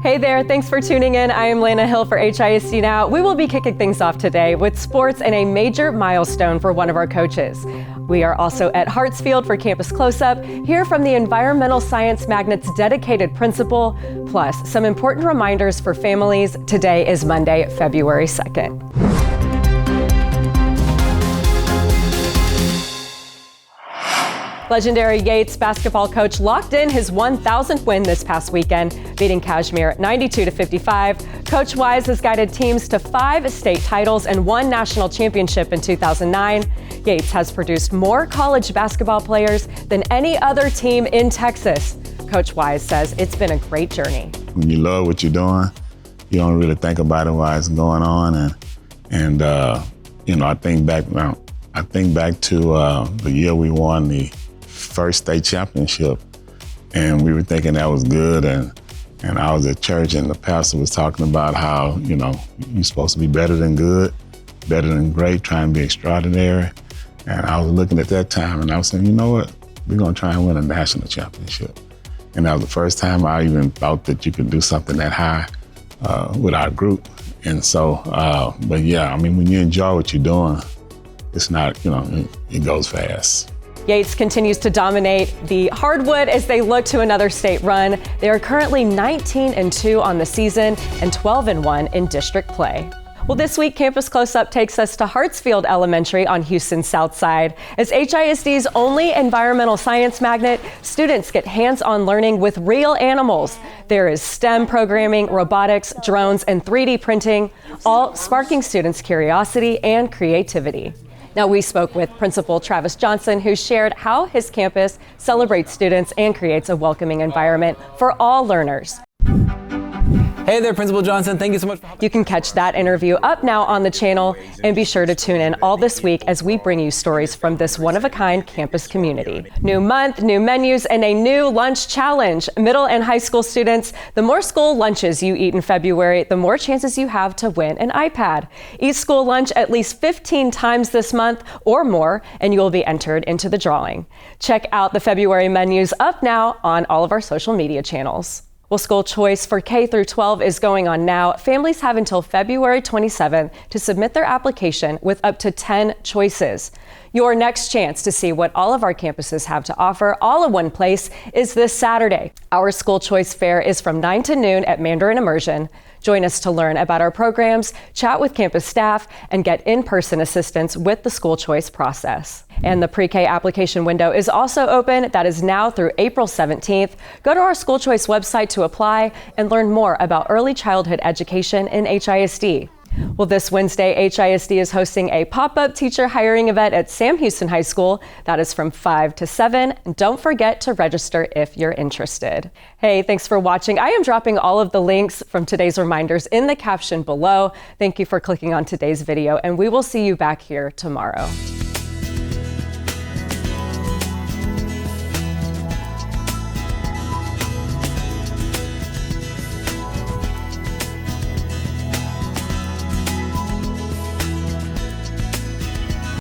Hey there, thanks for tuning in. I am Lana Hill for HISD Now. We will be kicking things off today with sports and a major milestone for one of our coaches. We are also at Hartsfield for Campus Close-Up, hear from the Environmental Science Magnet's dedicated principal, plus some important reminders for families. Today is Monday, February 2nd. Legendary Yates basketball coach locked in his 1,000th win this past weekend, beating Kashmir 92-55. Coach Wise has guided teams to 5 state titles and 1 national championship in 2009. Yates has produced more college basketball players than any other team in Texas. Coach Wise says it's been a great journey. When you love what you're doing, you don't really think about it while it's going on. And I think back to the year we won the first state championship, and we were thinking that was good, and I was at church and the pastor was talking about how, you're supposed to be better than good, better than great, trying to be extraordinary. And I was looking at that time and I was saying, you know what, we're gonna try and win a national championship. And that was the first time I even thought that you could do something that high with our group. And so, but yeah, when you enjoy what you're doing, it's not, it goes fast. Yates continues to dominate the hardwood as they look to another state run. They are currently 19-2 on the season and 12-1 in district play. Well, this week, Campus Close-Up takes us to Hartsfield Elementary on Houston's South Side. As HISD's only environmental science magnet, students get hands-on learning with real animals. There is STEM programming, robotics, drones, and 3D printing, all sparking students' curiosity and creativity. Now, we spoke with Principal Travis Johnson, who shared how his campus celebrates students and creates a welcoming environment for all learners. Hey there, Principal Johnson. Thank you so much. You can catch that interview up now on the channel, and be sure to tune in all this week as we bring you stories from this one-of-a-kind campus community. New month, new menus, and a new lunch challenge. Middle and high school students, the more school lunches you eat in February, the more chances you have to win an iPad. Eat school lunch at least 15 times this month or more, and you will be entered into the drawing. Check out the February menus up now on all of our social media channels. Well, school choice for K through 12 is going on now. Families have until February 27th to submit their application with up to 10 choices. Your next chance to see what all of our campuses have to offer all in one place is this Saturday. Our school choice fair is from 9 to noon at Mandarin Immersion. Join us to learn about our programs, chat with campus staff, and get in-person assistance with the school choice process. And the pre-K application window is also open. That is now through April 17th. Go to our school choice website to apply and learn more about early childhood education in HISD. Well, this Wednesday, HISD is hosting a pop-up teacher hiring event at Sam Houston High School. That is from 5 to 7. And don't forget to register if you're interested. Hey, thanks for watching. I am dropping all of the links from today's reminders in the caption below. Thank you for clicking on today's video, and we will see you back here tomorrow.